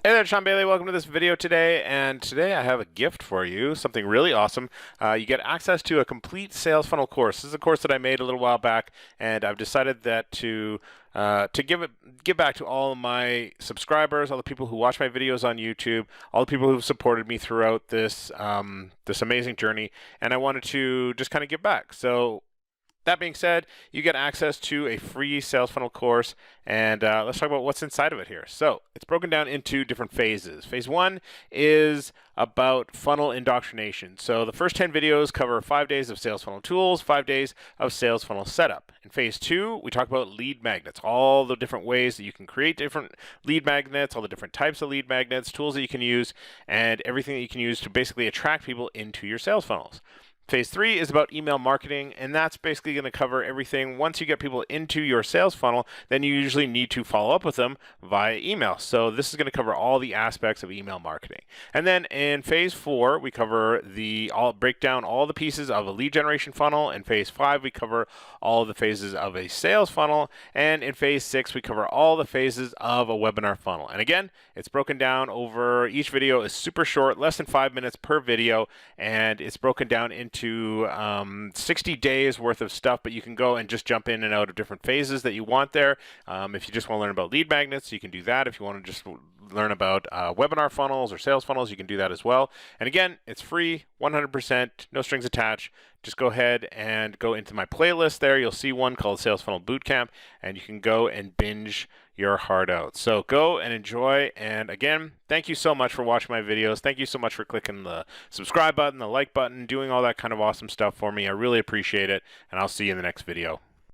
Hey there, Sean Bailey. Welcome to this video today. And today I have a gift for you, something really awesome. You get access to a complete sales funnel course. This is a course that I made a little while back, and I've decided that to give back to all of my subscribers, all the people who watch my videos on YouTube, all the people who've supported me throughout this this amazing journey, and I wanted to just kind of give back. So that being said, you get access to a free sales funnel course, and let's talk about what's inside of it here. So it's broken down into different phases. Phase 1 is about funnel indoctrination. So the first 10 videos cover 5 days of sales funnel tools, 5 days of sales funnel setup. In phase 2, we talk about lead magnets, all the different ways that you can create different lead magnets, all the different types of lead magnets, tools that you can use, and everything that you can use to basically attract people into your sales funnels. Phase 3 is about email marketing, and that's basically going to cover everything. Once you get people into your sales funnel, then you usually need to follow up with them via email. So this is going to cover all the aspects of email marketing. And then in phase 4, we cover break down all the pieces of a lead generation funnel. In phase 5, we cover all the phases of a sales funnel. And in phase 6, we cover all the phases of a webinar funnel. And again, it's broken down over, each video is super short, less than 5 minutes per video, and it's broken down into 60 days worth of stuff, but you can go and just jump in and out of different phases that you want there. If you just want to learn about lead magnets, you can do that. If you want to just learn about webinar funnels or sales funnels, you can do that as well. And again, it's free, 100%, no strings attached. Just go ahead and go into my playlist there. You'll see one called Sales Funnel Bootcamp, and you can go and binge your heart out. So go and enjoy. And again, thank you so much for watching my videos. Thank you so much for clicking the subscribe button, the like button, doing all that kind of awesome stuff for me. I really appreciate it, and I'll see you in the next video.